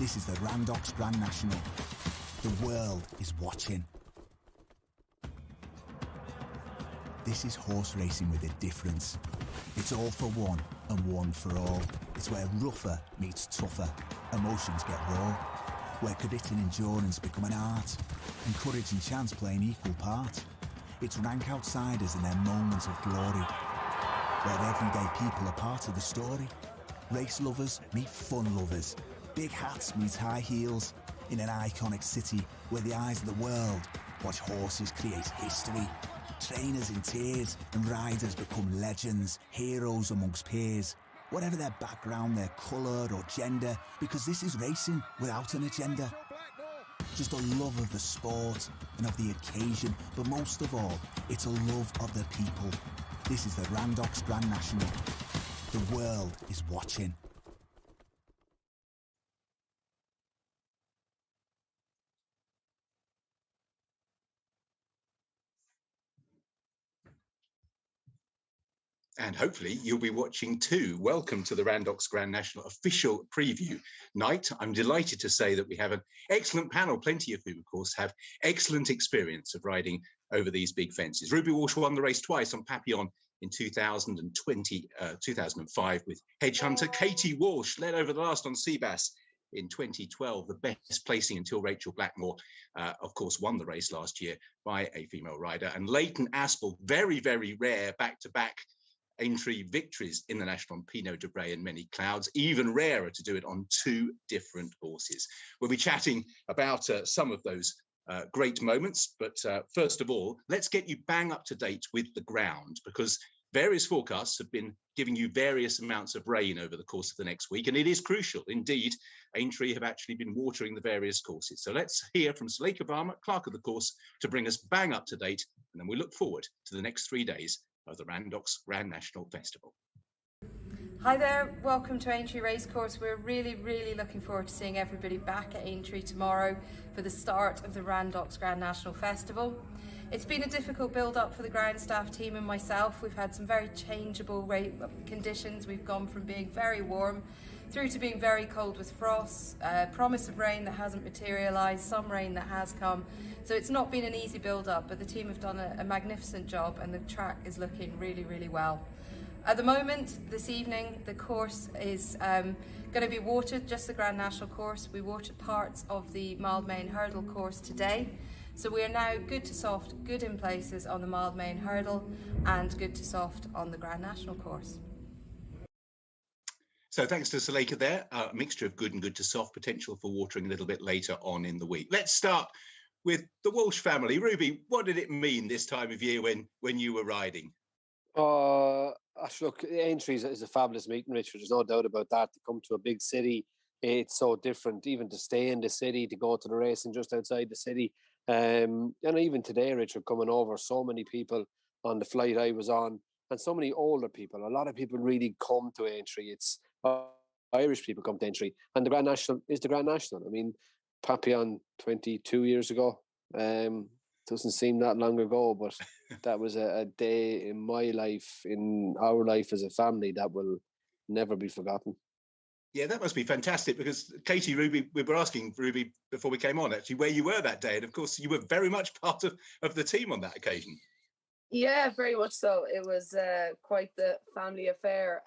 This is the Randox Grand National. The world is watching. This is horse racing with a difference. It's all for one and one for all. It's where rougher meets tougher. Emotions get raw. Where credit and endurance become an art. And courage and chance play an equal part. It's rank outsiders in their moments of glory. Where everyday people are part of the story. Race lovers meet fun lovers. Big hats meet high heels. In an iconic city where the eyes of the world watch horses create history. Trainers in tears and riders become legends, heroes amongst peers. Whatever their background, their colour or gender, because this is racing without an agenda. Just a love of the sport and of the occasion, but most of all, it's a love of the people. This is the Randox Grand National. The world is watching. And hopefully you'll be watching too. Welcome to the Randox Grand National official preview night. I'm delighted to say that we have an excellent panel, plenty of who, of course, have excellent experience of riding over these big fences. Ruby Walsh won the race twice on Papillon in 2005 with Hedge Hunter. Katie Walsh led over the last on Seabass in 2012, the best placing until Rachael Blackmore, of course, won the race last year by a female rider. And Leighton Aspel, very, very rare back-to-back Aintree victories in the National on Pinot de Bray and Many Clouds, even rarer to do it on two different horses. We'll be chatting about some of those great moments, but first of all, let's get you bang up to date with the ground, because various forecasts have been giving you various amounts of rain over the course of the next week, and it is crucial. Indeed, Aintree have actually been watering the various courses. So let's hear from Zuleika Varma, clerk of the course, to bring us bang up to date, and then we look forward to the next 3 days of the Randox Grand National Festival. Hi there, welcome to Aintree Racecourse. We're really looking forward to seeing everybody back at Aintree tomorrow for the start of the Randox Grand National Festival. It's been a difficult build-up for the ground staff team and myself. We've had some very changeable conditions. We've gone from being very warm through to being very cold with frost, promise of rain that hasn't materialised, some rain that has come. So it's not been an easy build-up, but the team have done a magnificent job and the track is looking really well. At the moment, this evening, the course is going to be watered, just the Grand National course. We watered parts of the Aintree Hurdle course today. So we are now good to soft, good in places on the Aintree Hurdle and good to soft on the Grand National course. So thanks to Zuleika there, a mixture of good and good to soft, potential for watering a little bit later on in the week. Let's start with the Walsh family. Ruby, what did it mean this time of year when you were riding? Look, Aintree is a fabulous meeting, Richard. There's no doubt about that. To come to a big city, it's so different. Even to stay in the city, to go to the racing just outside the city. And even today, Richard, coming over, so many people on the flight I was on, and so many older people. A lot of people really come to Aintree. It's Irish people come to Aintree. And the Grand National is the Grand National. I mean, Papillon 22 years ago. Doesn't seem that long ago, but that was a day in my life, in our life as a family, that will never be forgotten. Yeah, that must be fantastic, because Katie, Ruby, we were asking Ruby before we came on actually where you were that day, and of course you were very much part of the team on that occasion. Yeah, very much so. It was quite the family affair.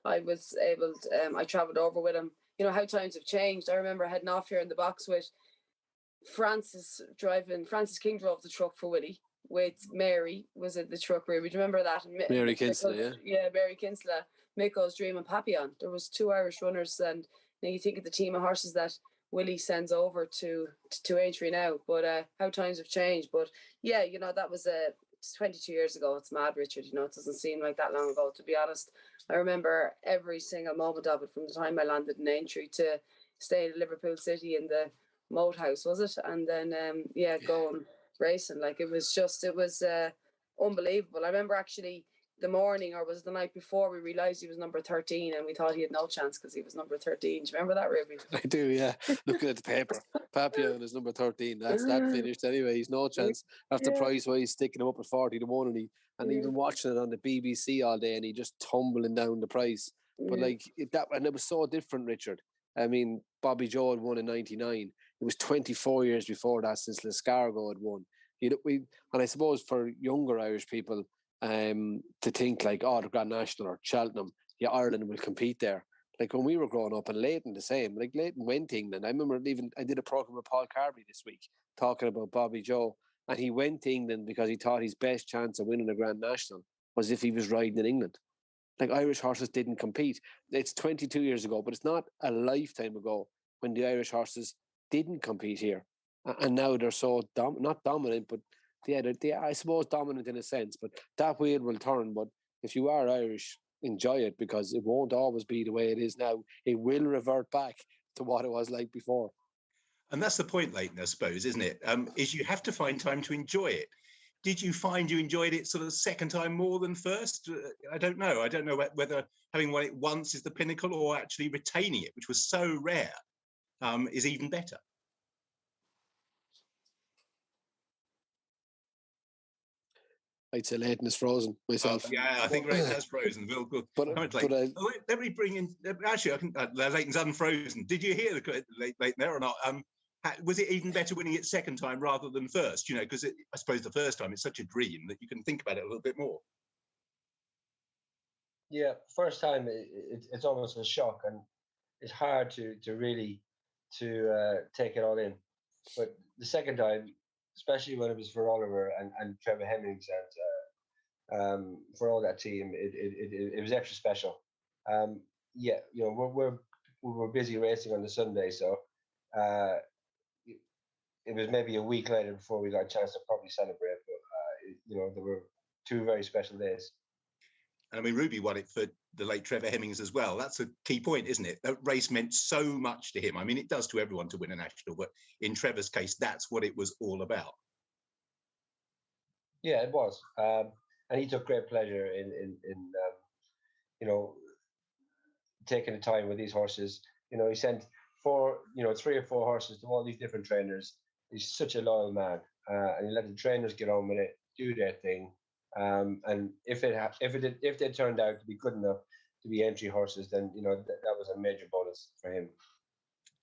I was able to, I travelled over with him. You know how times have changed. I remember heading off here in the box with Francis King drove the truck for Willie, with Mary was at the truck. Ruby, do you remember that? Mary Kinsella, yeah, Mary Kinsella, Miko's Dream and Papillon. There was 2 Irish runners, and you know, you think of the team of horses that Willie sends over to Aintree now, but how times have changed. But yeah, you know, that was 22 years ago. It's mad, Richard. You know, it doesn't seem like that long ago, to be honest. I remember every single moment of it, from the time I landed in Aintree to staying in Liverpool City in the Moat House, was it? And then going racing. Like, it was unbelievable. I remember actually the morning, or was it the night before, we realised he was number 13 and we thought he had no chance because he was number 13. Do you remember that, Ruby? I do, yeah. Looking at the paper, Papillon is number 13. That's that finished anyway. He's no chance. After price-wise sticking him up at 40-1, and even watching it on the BBC all day, and he just tumbling down the price. But and it was so different, Richard. I mean, Bobby Joe had won in '99. It was 24 years before that since Lescargo had won. And I suppose for younger Irish people to think like, oh, the Grand National or Cheltenham, yeah, Ireland will compete there. Like when we were growing up, and Leighton the same. Like Leighton went to England. I remember I did a program with Paul Carberry this week talking about Bobby Joe, and he went to England because he thought his best chance of winning a Grand National was if he was riding in England. Like Irish horses didn't compete. It's 22 years ago, but it's not a lifetime ago when the Irish horses didn't compete here. And now they're so not dominant, but they're I suppose dominant in a sense. But that wheel will turn. But if you are Irish, enjoy it, because it won't always be the way it is now. It will revert back to what it was like before. And that's the point, Leighton, I suppose, isn't it? Is you have to find time to enjoy it. Did you find you enjoyed it sort of the second time more than first? I don't know. I don't know whether having won it once is the pinnacle, or actually retaining it, which was so rare, is even better. I'd say Leighton is frozen myself. Yeah, I think Leighton has frozen. Let me bring in. Actually, Leighton's unfrozen. Did you hear the Leighton there or not? Was it even better winning it second time rather than first? You know, because I suppose the first time it's such a dream that you can think about it a little bit more. Yeah, first time it's almost a shock, and it's hard to really take it all in. But the second time, especially when it was for Oliver and Trevor Hemmings and for all that team, it was extra special. Yeah, you know, we were busy racing on the Sunday, so it was maybe a week later before we got a chance to probably celebrate. But you know, there were two very special days. And I mean, Ruby won it for the late Trevor Hemmings as well. That's a key point, isn't it? That race meant so much to him. I mean, it does to everyone to win a national, but in Trevor's case, that's what it was all about. Yeah, it was, and he took great pleasure in you know, taking the time with these horses. You know, he sent 3 or 4 horses to all these different trainers. He's such a loyal man, and he let the trainers get on with it, do their thing. And if they turned out to be good enough to be entry horses, then you know that was a major bonus for him.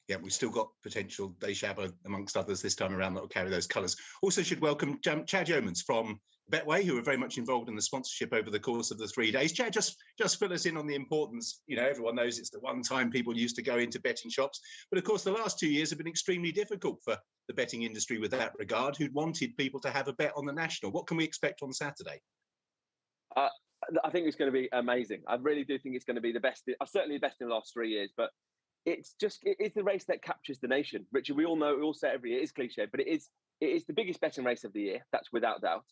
Yeah, we've still got potential Deschaba amongst others this time around that will carry those colours. Also should welcome Chad Yeomans from Betway, who are very much involved in the sponsorship over the course of the 3 days. Chad, just fill us in on the importance. You know, everyone knows it's the one time people used to go into betting shops. But of course, the last 2 years have been extremely difficult for the betting industry with that regard, who'd wanted people to have a bet on the national. What can we expect on Saturday? I think it's going to be amazing. I really do think it's going to be the best, certainly the best in the last 3 years, but it's the race that captures the nation. Richard, we all say it every year, it is cliche, but it is the biggest betting race of the year. That's without doubt.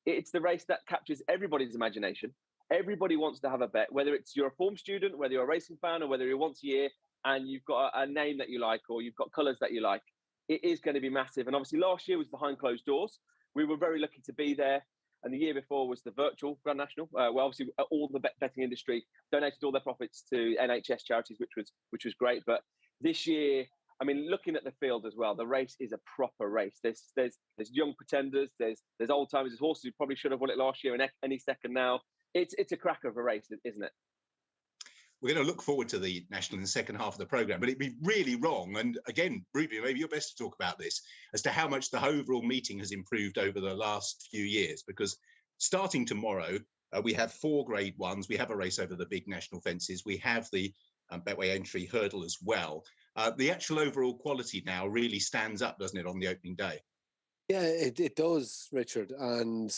It's the race that captures everybody's imagination. Everybody wants to have a bet, whether you're a form student, whether you're a racing fan, or whether you're once a year and you've got a name that you like, or you've got colours that you like. It is going to be massive. And obviously last year was behind closed doors. We were very lucky to be there. And the year before was the virtual Grand National. Well, obviously all the betting industry donated all their profits to NHS charities, which was great. But this year, I mean, looking at the field as well, the race is a proper race. There's young pretenders, there's old timers, there's horses who probably should have won it last year and any second now. It's a cracker of a race, isn't it? We're going to look forward to the national in the second half of the programme, but it'd be really wrong. And again, Ruby, maybe you're best to talk about this as to how much the overall meeting has improved over the last few years, because starting tomorrow, we have 4 grade ones. We have a race over the big national fences. We have the Betway Aintree Hurdle as well. The actual overall quality now really stands up, doesn't it, on the opening day? Yeah, it does, Richard. And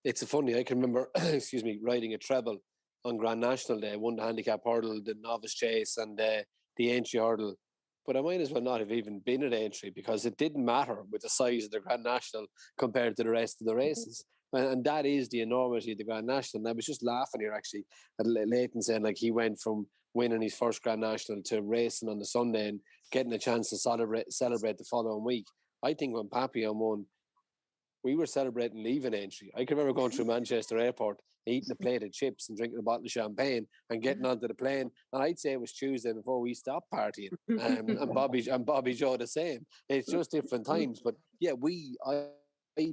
it's funny, I can remember, riding a treble on Grand National Day. I won the handicap hurdle, the novice chase, and the Aintree Hurdle. But I might as well not have even been at Aintree, because it didn't matter with the size of the Grand National compared to the rest of the races. And that is the enormity of the Grand National. And I was just laughing here, actually, at Leighton saying, like, he went from winning his first Grand National to racing on the Sunday and getting a chance to celebrate the following week. I think when Papillon won, we were celebrating leaving Aintree. I can remember going through Manchester Airport, eating a plate of chips and drinking a bottle of champagne and getting onto the plane. And I'd say it was Tuesday before we stopped partying. And Bobby Joe the same. It's just different times. But yeah, I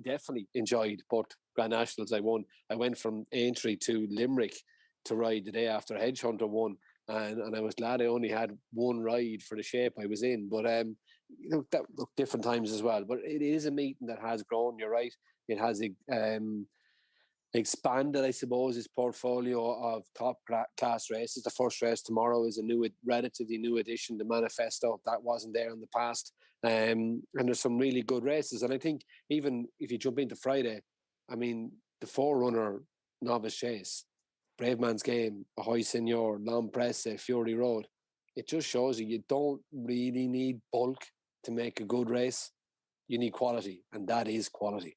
definitely enjoyed both Grand Nationals I won. I went from Aintree to Limerick to ride the day after Hedgehunter won. and I was glad I only had one ride for the shape I was in. But that look different times as well. But it is a meeting that has grown. You're right. It has expanded, I suppose, its portfolio of top class races. The first race tomorrow is a relatively new addition to Manifesto that wasn't there in the past. And there's some really good races. And I think even if you jump into Friday, I mean, the Forerunner Novice Chase, Brave Man's Game, Ahoy Senor, Long Presse, Fury Road, it just shows you don't really need bulk to make a good race. You need quality, and that is quality.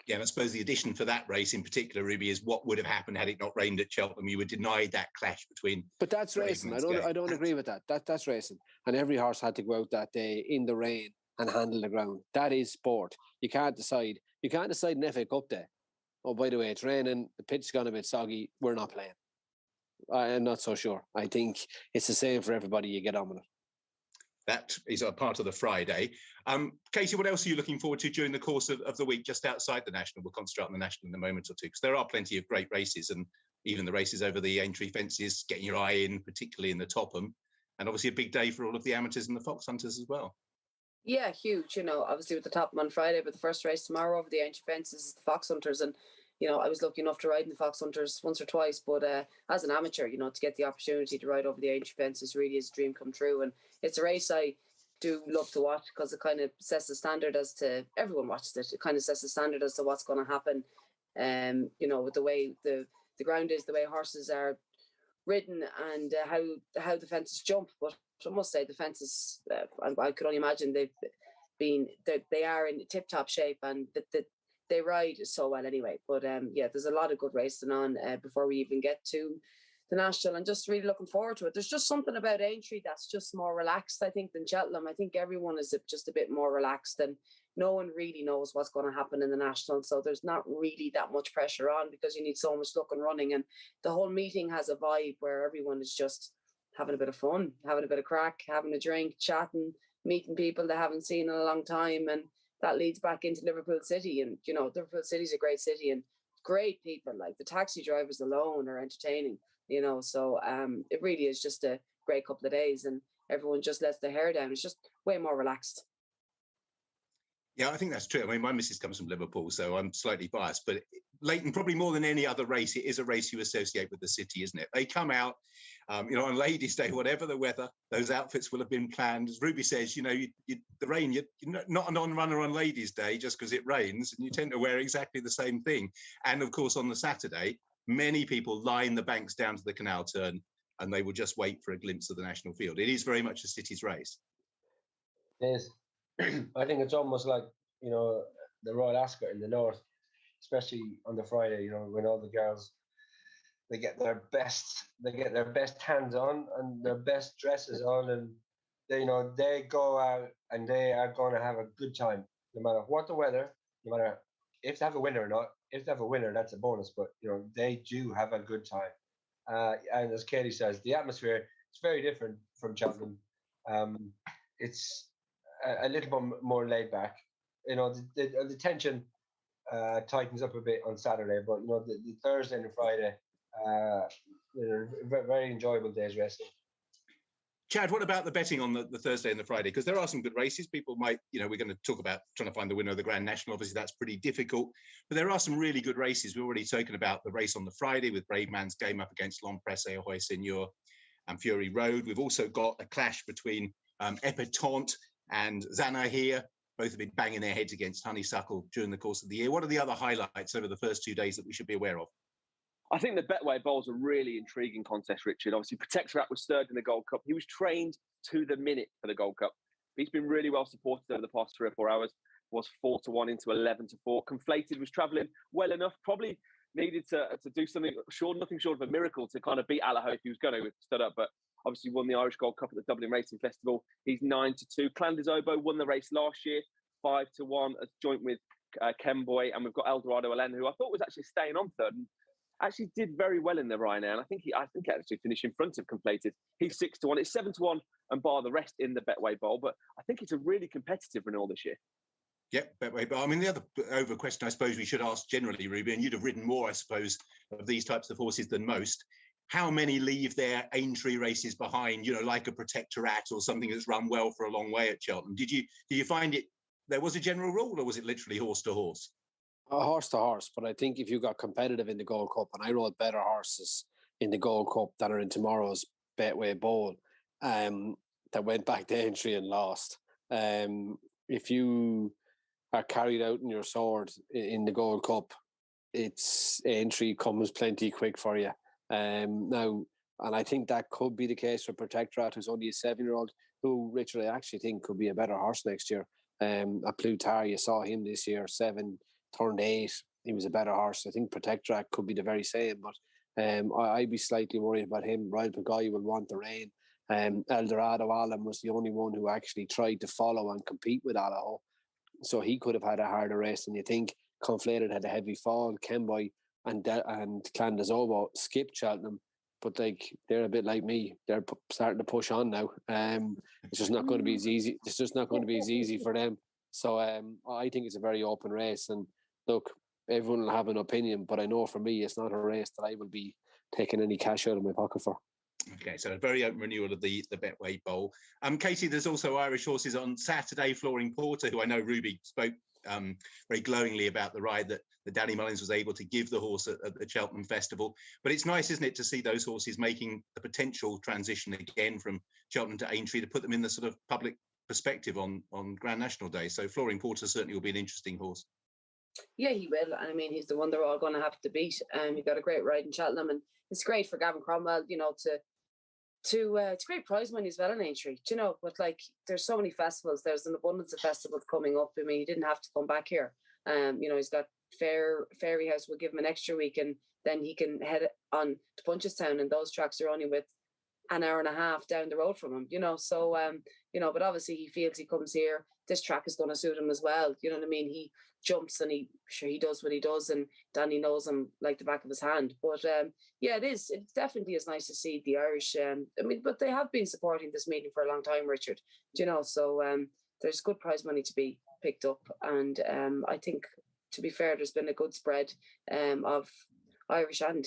Yeah, and I suppose the addition for that race in particular, Ruby, is what would have happened had it not rained at Cheltenham. You were denied that clash between. But that's racing. I don't agree with that. That's racing. And every horse had to go out that day in the rain and handle the ground. That is sport. You can't decide. You can't decide an FA Cup day. Oh, by the way, it's raining. The pitch's gone a bit soggy. We're not playing. I'm not so sure. I think it's the same for everybody. You get on with it. That is a part of the Friday. Katie, what else are you looking forward to during the course of the week just outside the National? We'll concentrate on the National in a moment or two, because there are plenty of great races, and even the races over the Aintree fences, getting your eye in, particularly in the Topham, and obviously a big day for all of the amateurs and the fox hunters as well. Yeah, huge. Obviously with the Topham on Friday, but the first race tomorrow over the Aintree fences is the fox hunters. And I was lucky enough to ride in the fox hunters once or twice, but as an amateur, to get the opportunity to ride over the Aintree fences really is a dream come true. And it's a race I do love to watch, because it kind of sets the standard as to, everyone watches it. It kind of sets the standard as to what's going to happen. With the way the ground is, the way horses are ridden, and how the fences jump. But I must say the fences, I could only imagine they are in tip-top shape, and they ride so well anyway. But there's a lot of good racing on before we even get to the National, and just really looking forward to it. There's just something about Aintree that's just more relaxed, I think, than Cheltenham. I think everyone is just a bit more relaxed, and no one really knows what's going to happen in the National. So there's not really that much pressure on, because you need so much luck and running. And the whole meeting has a vibe where everyone is just having a bit of fun, having a bit of crack, having a drink, chatting, meeting people they haven't seen in a long time. And that leads back into Liverpool City. And, Liverpool City is a great city and great people. Like the taxi drivers alone are entertaining, So it really is just a great couple of days, and everyone just lets their hair down. It's just way more relaxed. Yeah, I think that's true. I mean, my missus comes from Liverpool, so I'm slightly biased. But Leighton, probably more than any other race, it is a race you associate with the city, isn't it? They come out, on Ladies' Day, whatever the weather, those outfits will have been planned. As Ruby says, the rain, you're not an on-runner on Ladies' Day just because it rains, and you tend to wear exactly the same thing. And, of course, on the Saturday, many people line the banks down to the canal turn, and they will just wait for a glimpse of the National Field. It is very much a city's race. It is. I think it's almost like, the Royal Ascot in the north, especially on the Friday, when all the girls, they get their best hands on and their best dresses on, and they go out and they are going to have a good time, no matter what the weather, no matter if they have a winner or not. If they have a winner, that's a bonus, but they do have a good time. And as Katie says, the atmosphere is very different from Cheltenham. It's a little bit more laid back. The tension tightens up a bit on Saturday, but the Thursday and the Friday, very enjoyable days racing. Chad, what about the betting on the Thursday and the Friday? Because there are some good races. People might, we're going to talk about trying to find the winner of the Grand National. Obviously, that's pretty difficult. But there are some really good races. We've already spoken about the race on the Friday with Brave Man's Game up against Long Presse, Ahoy Senor and Fury Road. We've also got a clash between Epatante and Zana here. Both have been banging their heads against Honeysuckle during the course of the year. What are the other highlights over the first 2 days that we should be aware of? I think the Betway Bowl's a really intriguing contest, Richard. Obviously, Protectorat was third in the Gold Cup. He was trained to the minute for the Gold Cup. He's been really well supported over the past 3 or 4 hours. Was 4-1 into 11-4. Conflated was travelling well enough. Probably needed to do something nothing short of a miracle to kind of beat Allaho if he was going to stood up. But obviously won the Irish Gold Cup at the Dublin Racing Festival. He's 9-2. Clanders Oboe won the race last year, 5-1, a joint with Kenboy. And we've got Eldorado Alen, who I thought was actually staying on third. And actually did very well in the Ryanair, and I think he actually finished in front of Conflated. He's 6-1. It's 7-1 and bar the rest in the Betway Bowl, but I think it's a really competitive renewal this year. Yep, Betway Bowl. I mean, the other over question I suppose we should ask generally, Ruby, and you'd have ridden more, I suppose, of these types of horses than most. how many leave their Aintree races behind, like a Protectorat or something that's run well for a long way at Cheltenham. Did you find it, there was a general rule, or was it literally horse to horse? Horse to horse, but I think if you got competitive in the Gold Cup, and I rode better horses in the Gold Cup that are in tomorrow's Betway Bowl, that went back to Aintree and lost. If you are carried out in your sword in the Gold Cup, it's Aintree comes plenty quick for you. Now, and I think that could be the case for Protectorat, who's only a 7-year-old, who, Richard, I actually think could be a better horse next year. At Plutar, you saw him this year, 7, turned 8. He was a better horse. I think Protectorat could be the very same, but I'd be slightly worried about him. Royal Pagoi will want the rein. Eldorado Alam was the only one who actually tried to follow and compete with Allaho. So he could have had a harder race than you think. Conflated had a heavy fall. Kenboy and Clandazobo skipped Cheltenham, but they're a bit like me. They're starting to push on now. It's just not going to be as easy. It's just not going to be as easy for them. So I think it's a very open race. And look, everyone will have an opinion, but I know for me, it's not a race that I will be taking any cash out of my pocket for. Okay, so a very open renewal of the Betway Bowl. Katie, there's also Irish horses on Saturday. Flooring Porter, who I know Ruby spoke very glowingly about the ride that Danny Mullins was able to give the horse at the Cheltenham Festival. But it's nice, isn't it, to see those horses making the potential transition again from Cheltenham to Aintree, to put them in the sort of public perspective on Grand National Day. So Flooring Porter certainly will be an interesting horse. Yeah, he will. I mean, he's the one they're all going to have to beat. He got a great ride in Cheltenham, and it's great for Gavin Cromwell, it's great prize money as well in Aintree, but there's so many festivals. There's an abundance of festivals coming up. I mean, he didn't have to come back here. He's got Fairy House will give him an extra week, and then he can head on to Punchestown, and those tracks are only with an hour and a half down the road from him, but obviously he feels he comes here, this track is going to suit him as well. You know what I mean? He jumps and he does what he does, and Danny knows him like the back of his hand. But it definitely is nice to see the Irish. But they have been supporting this meeting for a long time, Richard. So there's good prize money to be picked up, and I think, to be fair, there's been a good spread of Irish and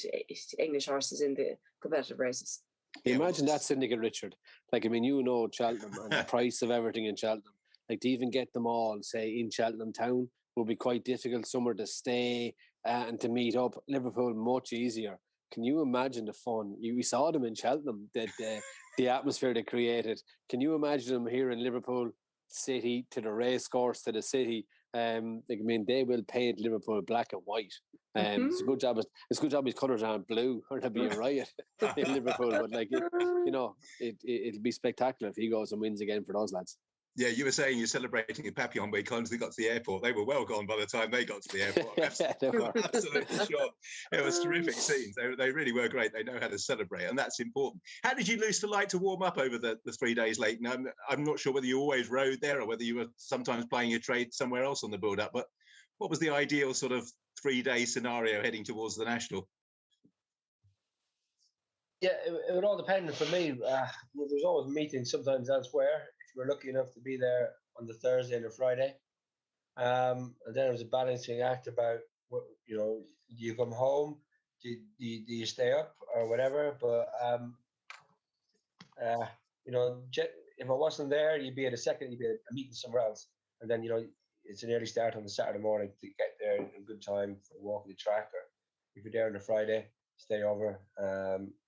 English horses in the competitive races. Imagine that syndicate, Richard. Cheltenham and the price of everything in Cheltenham. To even get them all, say, in Cheltenham town will be quite difficult. Somewhere to stay and to meet up. Liverpool, much easier. Can you imagine the fun? We saw them in Cheltenham, the atmosphere they created. Can you imagine them here in Liverpool City, to the racecourse, to the city? They will paint Liverpool black and white. It's a good job. It's a good job his colours aren't blue, or there'd be a riot in Liverpool. But it'll be spectacular if he goes and wins again for those lads. Yeah, you were saying you're celebrating in Papillon when they got to the airport. They were well gone by the time they got to the airport. Absolutely sure. It was terrific scenes. They really were great. They know how to celebrate, and that's important. How did you lose the light to warm up over the 3 days late? Now, I'm not sure whether you always rode there or whether you were sometimes playing your trade somewhere else on the build-up, but what was the ideal sort of 3-day scenario heading towards the National? Yeah, it would all depend for me. There's always meetings sometimes elsewhere. If you're lucky enough to be there on the Thursday and the Friday, and then it was a balancing act about do you come home, do you stay up or whatever. But if I wasn't there, you'd be at a meeting somewhere else, and then it's an early start on the Saturday morning to get there in good time for walking the track, or if you're there on the Friday, stay over,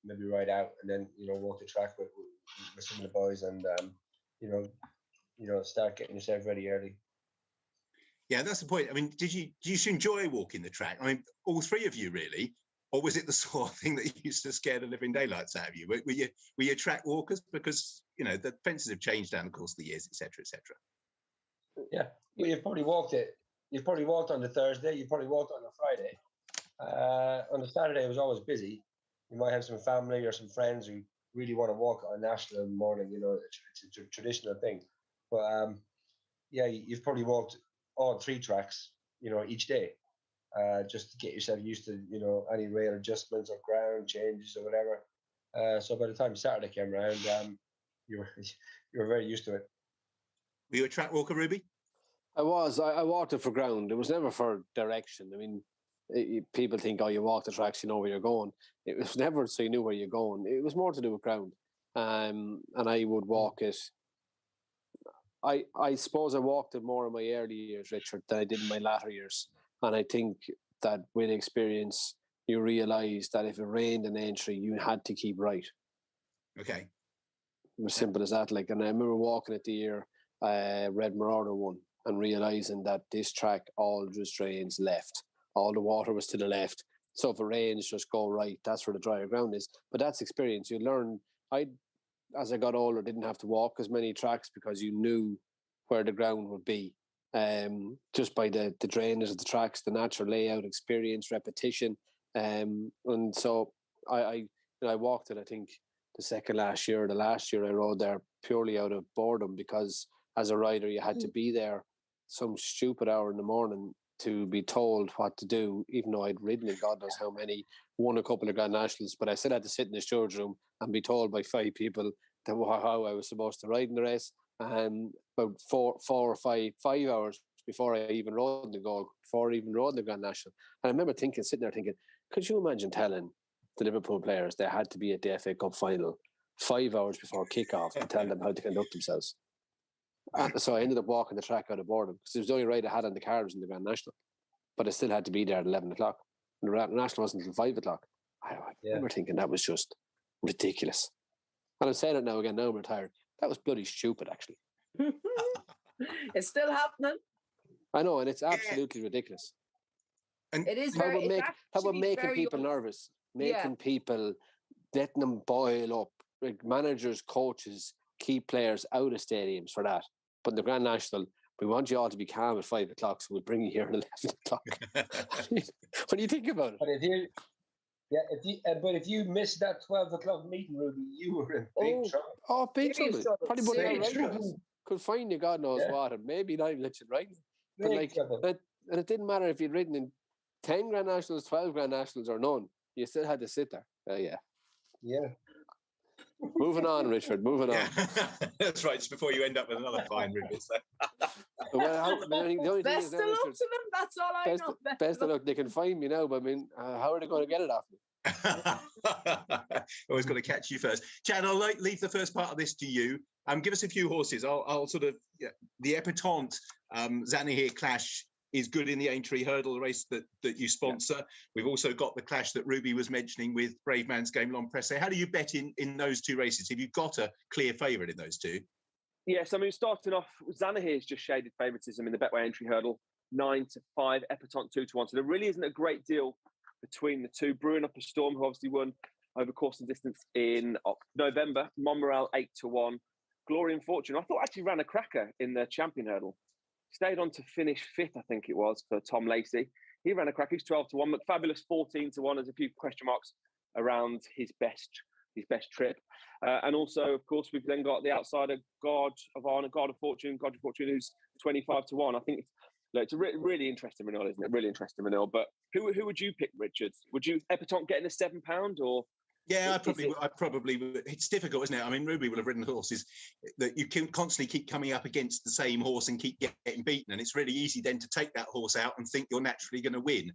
maybe ride out, and then walk the track with some of the boys, and start getting yourself ready early. Yeah, that's the point. I mean, did you enjoy walking the track? I mean, all three of you really, or was it the sort of thing that used to scare the living daylights out of you? Were you track walkers? Because the fences have changed down the course of the years, etc., etc. Yeah, well, you've probably walked it. You've probably walked on the Thursday. You probably walked on the Friday. On the Saturday, it was always busy. You might have some family or some friends who really want to walk on National in the morning. It's a traditional thing. But you've probably walked all 3 tracks, each day, just to get yourself used to, any rail adjustments or ground changes or whatever. So by the time Saturday came around, you were very used to it. Were you a track walker, Ruby? I was. I walked it for ground. It was never for direction. I mean, people think, oh, you walk the tracks, you know where you're going. It was never so you knew where you're going. It was more to do with ground. And I would walk it. I suppose I walked it more in my early years, Richard, than I did in my latter years. And I think that with experience, you realise that if it rained in Aintree, you had to keep right. Okay. It was simple as that. Like, and I remember walking it the year Red Marauder won, and realising that this track all just drains left. All the water was to the left. So if it rains, just go right. That's where the drier ground is. But that's experience. You learn. As I got older, didn't have to walk as many tracks because you knew where the ground would be. Just by the drainage of the tracks, the natural layout, experience, repetition. And so I walked it, I think, the second last year. The last year I rode there purely out of boredom, because as a rider, you had to be there some stupid hour in the morning to be told what to do, even though I'd ridden in God knows how many, won a couple of Grand Nationals, but I still had to sit in the stewards room and be told by 5 people that how I was supposed to ride in the race. And about 4 or 5 hours before I even rode the goal, before I even rode the Grand National. And I remember sitting there thinking, could you imagine telling the Liverpool players they had to be at the FA Cup final 5 hours before kick-off to tell them how to conduct themselves? And so I ended up walking the track out of boredom, because it was the only ride I had on the cards in the Grand National. But I still had to be there at 11 o'clock. And the Grand National wasn't until 5 o'clock. I remember thinking that was just ridiculous. And I'm saying it now again, now I'm retired. That was bloody stupid, actually. It's still happening. I know, and it's absolutely ridiculous. And it is very... How about making people nervous? Making people, letting them boil up. Like managers, coaches, key players out of stadiums for that. But in the Grand National, we want you all to be calm at 5 o'clock, so we'll bring you here at 11 o'clock. What do you think about it? But if you missed that 12 o'clock meeting, Ruby, you were in big trouble. Oh, big trouble. Probably Serious put trouble. Could find you God knows what, and maybe not even let you ride. But and it didn't matter if you'd ridden in 10 Grand Nationals, 12 Grand Nationals, or none. You still had to sit there. Yeah. Moving on, Richard. Moving on. That's right. Just before you end up with another fine, Ruby. So. Best of luck to them. That's all I know. Best of luck. They can find me now, but I mean, how are they going to get it off me? Always got to catch you first. Chad, I'll leave the first part of this to you. Give us a few horses. I'll sort of the Epatante Zanahiyr clash is good in the Aintree Hurdle race that you sponsor. Yeah. We've also got the clash that Ruby was mentioning with Brave Man's Game Long Presse. How do you bet in those two races? Have you got a clear favourite in those two? Yes, I mean, starting off, Zanahiyr is just shaded favouritism in the Betway Aintree Hurdle, 9-5, Epatante 2-1. So there really isn't a great deal between the two. Brewing Up a Storm, who obviously won over course and distance in November. Monmoral 8-1. Glory and Fortune, I thought actually ran a cracker in the Champion Hurdle. Stayed on to finish 5th, I think it was, for Tom Lacey. He ran a cracker. He's 12-1. McFabulous 14-1. There's a few question marks around his best trip. And also, of course, we've then got the outsider God of Honor, God of Fortune, who's 25-1. I think it's a really interesting renewal, isn't it? Really interesting renewal. But who would you pick, Richard? Would you Epatante getting a £7 or? Yeah, I probably would. It's difficult, isn't it? I mean, Ruby will have ridden horses that you can constantly keep coming up against the same horse and keep getting beaten. And it's really easy then to take that horse out and think you're naturally going to win.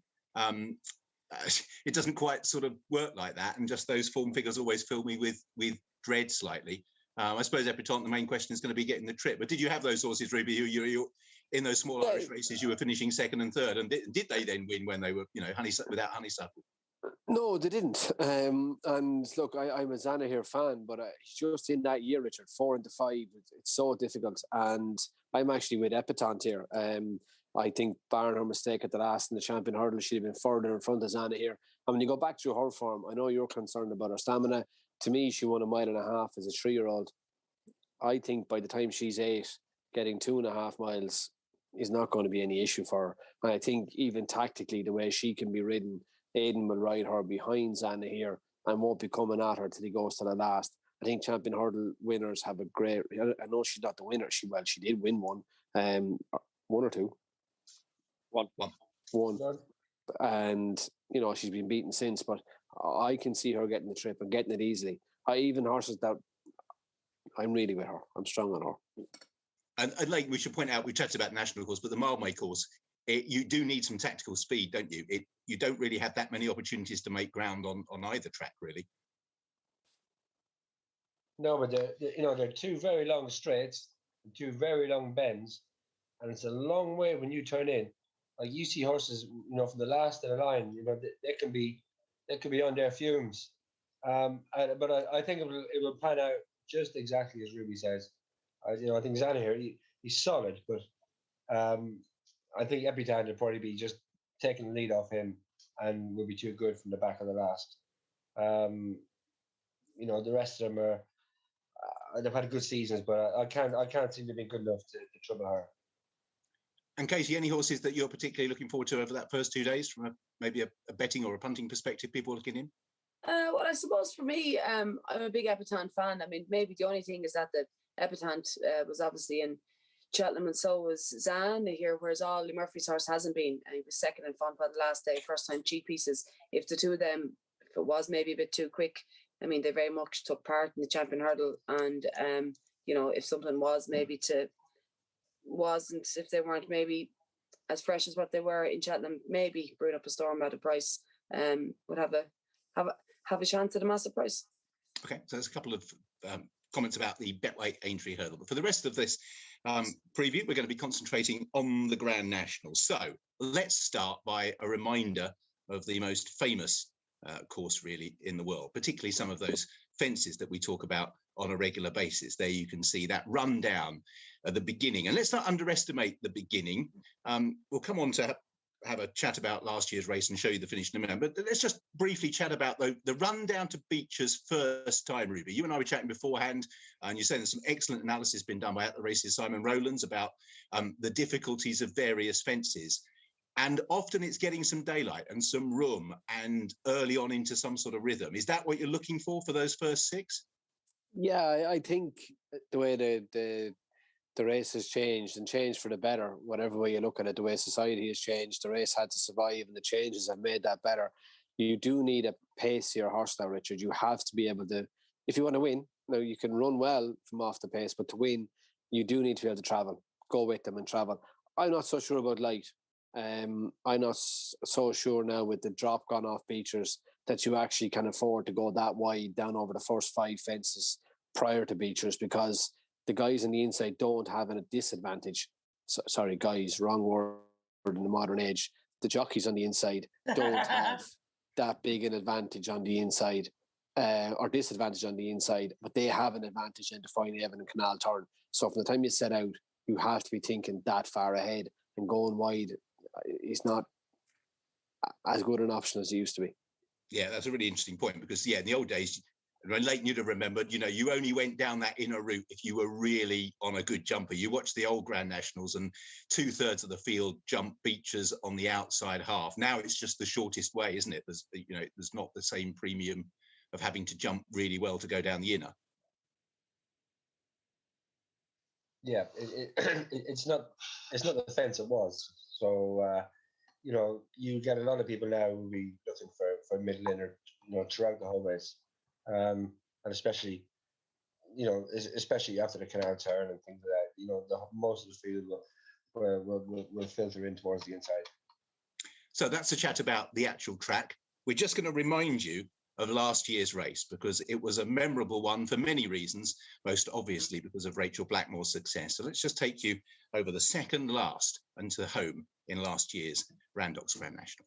It doesn't quite sort of work like that. And just those form figures always fill me with dread slightly. I suppose Epatante, the main question is going to be getting the trip. But did you have those horses, Ruby, who you in those small Irish races, you were finishing 2nd and 3rd? And did they then win when they were, without Honeysuckle? No, they didn't. And look, I'm a Zanahiyr fan, but just in that year, Richard, 4 and 5, it's so difficult. And I'm actually with Epatante here. I think barring her mistake at the last in the Champion Hurdle, she'd have been further in front of Zanahiyr. And when you go back through her form, I know you're concerned about her stamina. To me, she won 1.5 miles as a 3-year-old. I think by the time she's 8, getting 2.5 miles is not going to be any issue for her. And I think even tactically, the way she can be ridden, Aidan will ride her behind Zanahiyr and won't be coming at her till he goes to the last. I think Champion Hurdle winners have a great... I know she's not the winner. She did win one. 1 or 2? One. And, she's been beaten since, but I can see her getting the trip and getting it easily. Even horses that... I'm really with her. I'm strong on her. And like we should point out, we chatted about national course, but the Mildmay course you do need some tactical speed, don't you? You don't really have that many opportunities to make ground on either track, really. No, but they're two very long straights, and two very long bends, and it's a long way when you turn in. Like you see horses, from the last of the line, they can be on their fumes. But I think it will pan out just exactly as Ruby says. I think Zana here, he's solid, but I think Epitan will probably be just taking the lead off him and will be too good from the back of the last. The rest of them are. They've had good seasons, but I can't seem to be good enough to trouble her. And Katie, any horses that you're particularly looking forward to over that first 2 days from maybe a betting or a punting perspective, people looking in? Well, I suppose for me, I'm a big Epitan fan. I mean, maybe the only thing is that the Epitan was obviously in Cheltenham, and so was Zan here, whereas Ollie Murphy's horse hasn't been. And he was second in Fontbell the last day, first time cheap pieces. If the two of them, if it was maybe a bit too quick, I mean, they very much took part in the Champion Hurdle, and if something was maybe if they weren't maybe as fresh as what they were in Cheltenham, maybe Brewing Up a Storm at a price would have a chance at a massive price. Okay, so there's a couple of comments about the Betway Aintree Hurdle, but for the rest of this preview, we're going to be concentrating on the Grand National. So let's start by a reminder of the most famous course really in the world, particularly some of those fences that we talk about on a regular basis. There you can see that rundown at the beginning, and let's not underestimate the beginning. We'll come on to have a chat about last year's race and show you the finish in a minute, but let's just briefly chat about the rundown to Beecher's first time. Ruby, you and I were chatting beforehand, and you said there's some excellent analysis been done by At the Races Simon Rowlands about the difficulties of various fences. And often it's getting some daylight and some room and early on into some sort of rhythm. Is that what you're looking for those first six? Yeah, I think the way the race has changed and changed for the better, whatever way you look at it, the way society has changed, the race had to survive and the changes have made that better. You do need a pacier horse now, Richard. You have to be able to, if you want to win, now you can run well from off the pace, but to win, you do need to be able to travel, go with them and travel. I'm not so sure about Light. I'm not so sure now with the drop gone off Beechers that you actually can afford to go that wide down over the first 5 fences prior to Beechers, because the guys on the inside don't have a disadvantage. Sorry, guys, wrong word in the modern age. The jockeys on the inside don't have that big an advantage on the inside or disadvantage on the inside, but they have an advantage in Defining Evan and Canal Turn. So from the time you set out, you have to be thinking that far ahead, and going wide is not as good an option as it used to be. Yeah, that's a really interesting point, because in the old days, when Leighton, you'd have remembered, you only went down that inner route if you were really on a good jumper. You watched the old Grand Nationals and 2/3 of the field jump Beechers on the outside half. Now it's just the shortest way, isn't it? There's not the same premium of having to jump really well to go down the inner. Yeah, it's not the fence it was. So you get a lot of people now who will be looking for middle inner, throughout the whole race, and especially after the Canal Turn and things like that. Most of the field will filter in towards the inside. So that's a chat about the actual track. We're just going to remind you of last year's race, because it was a memorable one for many reasons, most obviously because of Rachael Blackmore's success. So let's just take you over the second last and to home in last year's Randox Grand National.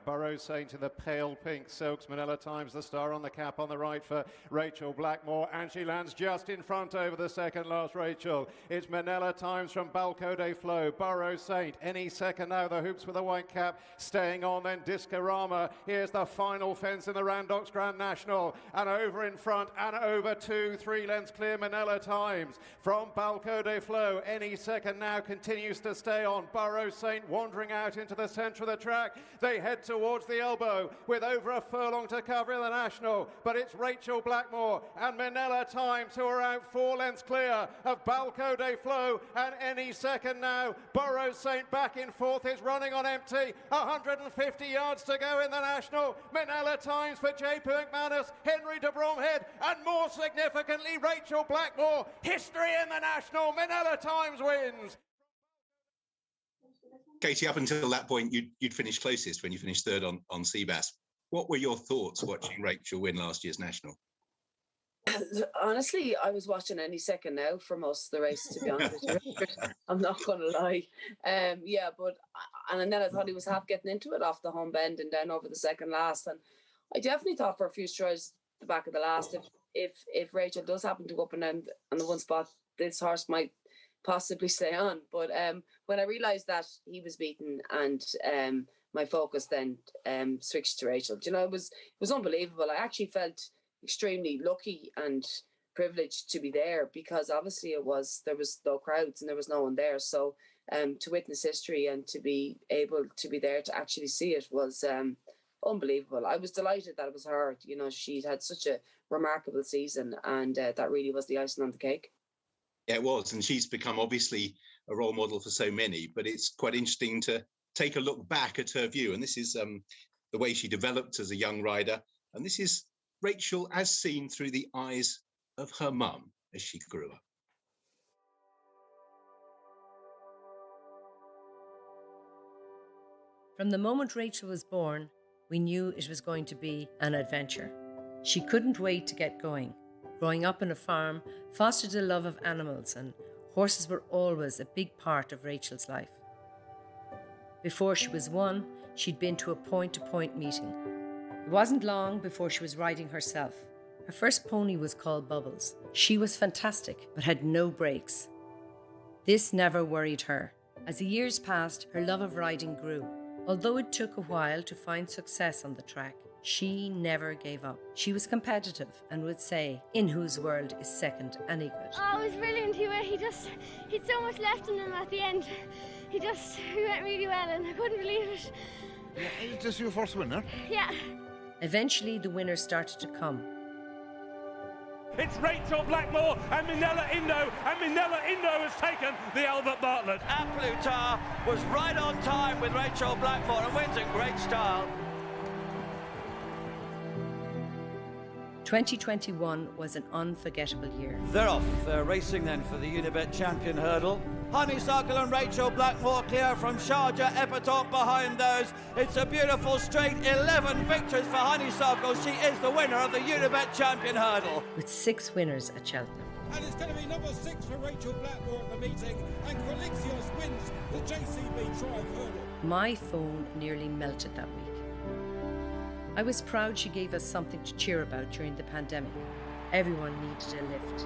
Burrows Saint in the pale pink silks. Manila Times, the star on the cap on the right for Rachael Blackmore, and she lands just in front over the second last Rachael. It's Manila Times from Balco de Flo. Burrows Saint any second now. The hoops with the white cap staying on, then Discorama. Here's the final fence in the Randox Grand National, and over in front and over 2-3 lengths clear Manila Times from Balco de Flo. Any second now continues to stay on. Burrows Saint wandering out into the centre of the track. They head towards the elbow with over a furlong to cover in the National, but it's Rachael Blackmore and Manila Times who are out 4 lengths clear of Balco de Flo, and any second now Burrows Saint back in fourth is running on empty. 150 yards to go in the National. Manila Times for J.P. McManus, Henry de Bromhead, and more significantly Rachael Blackmore. History in the National. Manila Times wins. Katie, up until that point, you'd finished closest when you finished third on Seabass. What were your thoughts watching Rachael win last year's national? Honestly, I was watching any second now for most of the race, to be honest with you. I'm not going to lie. And then I thought he was half getting into it off the home bend and down over the second last. And I definitely thought for a few strides at the back of the last, if Rachael does happen to go up and down on the one spot, this horse might possibly stay on. But when I realised that he was beaten and my focus then switched to Rachael, you know, it was unbelievable. I actually felt extremely lucky and privileged to be there, because obviously there was no crowds and there was no one there. So to witness history and to be able to be there to actually see it was unbelievable. I was delighted that it was her. You know, she'd had such a remarkable season, and that really was the icing on the cake. Yeah, it was. And she's become obviously a role model for so many, but it's quite interesting to take a look back at her view. And this is the way she developed as a young rider. And this is Rachael as seen through the eyes of her mum as she grew up. From the moment Rachael was born, we knew it was going to be an adventure. She couldn't wait to get going. Growing up on a farm fostered a love of animals, and horses were always a big part of Rachael's life. Before she was 1, she'd been to a point-to-point meeting. It wasn't long before she was riding herself. Her first pony was called Bubbles. She was fantastic, but had no brakes. This never worried her. As the years passed, her love of riding grew. Although it took a while to find success on the track, she never gave up. She was competitive and would say, "In whose world is second any good?" Oh, it was brilliant. He'd so much left in him at the end. He went really well, and I couldn't believe it. Yeah, is this your first winner? Yeah. Eventually, the winners started to come. It's Rachael Blackmore and Minella Indo, and Minella Indo has taken the Albert Bartlett. Plutar was right on time with Rachael Blackmore and wins in great style. 2021 was an unforgettable year. They're off. They're racing then for the Unibet Champion Hurdle. Honeysuckle and Rachael Blackmore clear from Sharjah, Epatop behind those. It's a beautiful straight, 11 victories for Honeysuckle. She is the winner of the Unibet Champion Hurdle. With 6 winners at Cheltenham. And it's going to be number 6 for Rachael Blackmore at the meeting, and Quilixios wins the JCB Triumph Hurdle. My phone nearly melted that week. I was proud she gave us something to cheer about during the pandemic. Everyone needed a lift.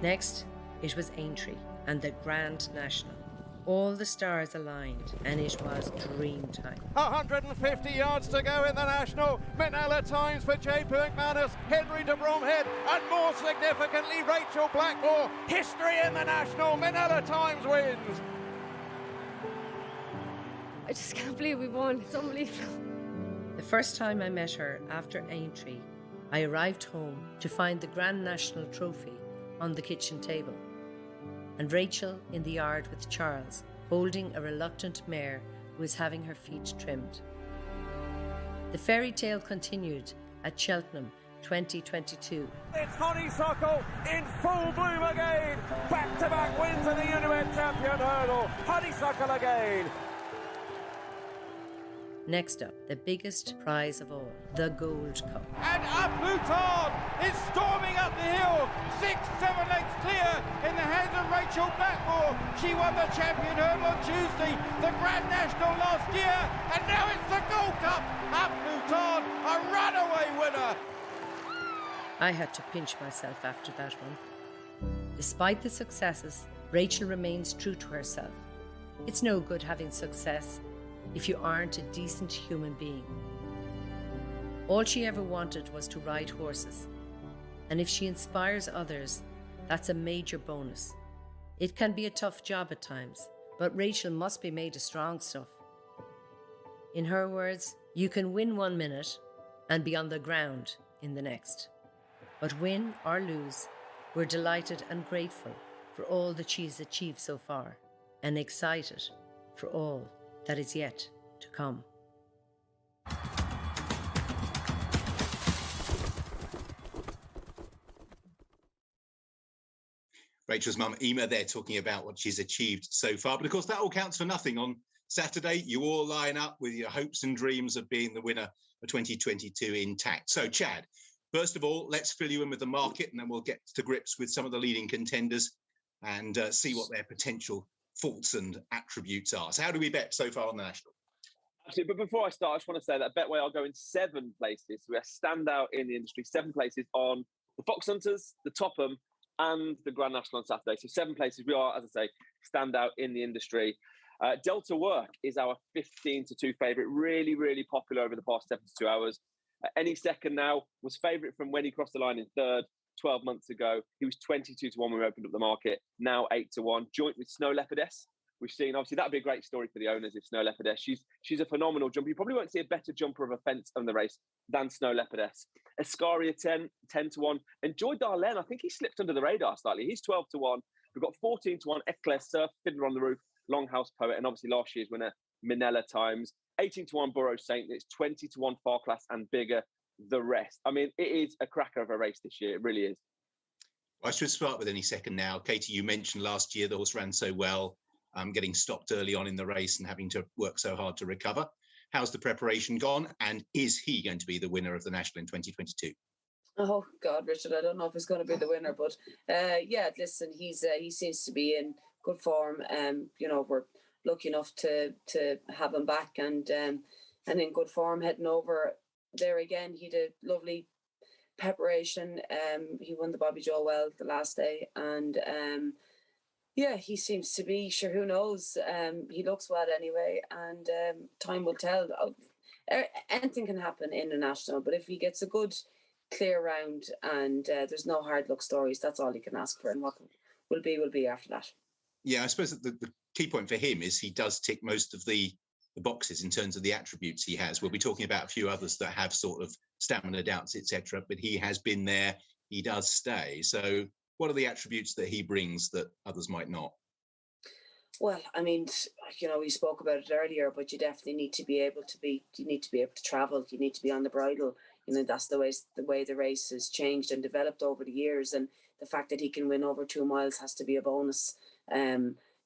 Next, it was Aintree and the Grand National. All the stars aligned, and it was dream time. 150 yards to go in the National. Minella Times for J. McManus, Henry de Bromhead, and more significantly, Rachael Blackmore. History in the National. Minella Times wins. I just can't believe we won. It's unbelievable. The first time I met her after Aintree, I arrived home to find the Grand National trophy on the kitchen table, and Rachael in the yard with Charles, holding a reluctant mare who was having her feet trimmed. The fairy tale continued at Cheltenham 2022. It's Honeysuckle in full bloom again. Back-to-back wins in the Unibet Champion Hurdle. Honeysuckle again. Next up, the biggest prize of all, the Gold Cup. And Plutar is storming up the hill, 6-7 lengths clear in the hands of Rachael Blackmore. She won the Champion Hurdle on Tuesday, the Grand National last year, and now it's the Gold Cup. Plutar, a runaway winner. I had to pinch myself after that one. Despite the successes, Rachael remains true to herself. It's no good having success if you aren't a decent human being. All she ever wanted was to ride horses, and if she inspires others, that's a major bonus. It can be a tough job at times, but Rachael must be made of strong stuff. In her words, you can win 1 minute and be on the ground in the next. But win or lose, we're delighted and grateful for all that she's achieved so far, and excited for all that is yet to come. Rachael's mum, Ema, there talking about what she's achieved so far. But of course, that all counts for nothing on Saturday, you all line up with your hopes and dreams of being the winner of 2022 intact. So, Chad, first of all, let's fill you in with the market, and then we'll get to grips with some of the leading contenders and see what their potential faults and attributes are. So how do we bet so far on the National? Absolutely. But before I start, I just want to say that Betway are going 7 places. We are standout in the industry, 7 places on the Fox Hunters, the Topham, and the Grand National on Saturday. So 7 places. We are, as I say, standout in the industry. Delta Work is our 15-2 favourite. Really, really popular over the past 72 hours. Any second now, was favourite from when he crossed the line in third 12 months ago. He was 22-1 when we opened up the market. Now 8-1, joint with Snow Leopardess. We've seen, obviously, that'd be a great story for the owners if Snow Leopardess. She's a phenomenal jumper. You probably won't see a better jumper of a fence on the race than Snow Leopardess. Escaria 10-1. And Joy Darlene, I think he slipped under the radar slightly. He's 12-1. We've got 14-1 Eclair Surf, Fiddler on the Roof, Longhouse Poet, and obviously last year's winner, Minella Times. 18-1 Borough Saint. It's 20-1 Far Class and Bigger, the rest. I mean, it is a cracker of a race this year. It really is. I should start with Any Second now. Katie, you mentioned last year the horse ran so well, getting stopped early on in the race and having to work so hard to recover. How's the preparation gone? And is he going to be the winner of the National in 2022? Oh God, Richard, I don't know if he's going to be the winner, but yeah, listen, he seems to be in good form. You know, we're lucky enough to have him back and in good form heading over there again. He did lovely preparation. He won the Bobby Joe well the last day, and yeah, he seems to be, sure, who knows, he looks well anyway, and time will tell. Anything can happen in the National, but if he gets a good clear round and there's no hard luck stories, that's all he can ask for, and what will be after that. Yeah, I suppose that the key point for him is he does tick most of the boxes in terms of the attributes he has. We'll be talking about a few others that have sort of stamina doubts, etc., but he has been there, he does stay. So what are the attributes that he brings that others might not? Well, I mean, you know, we spoke about it earlier, but you definitely need to be able to travel. You need to be on the bridle. You know, that's the way the race has changed and developed over the years. And the fact that he can win over 2 miles has to be a bonus.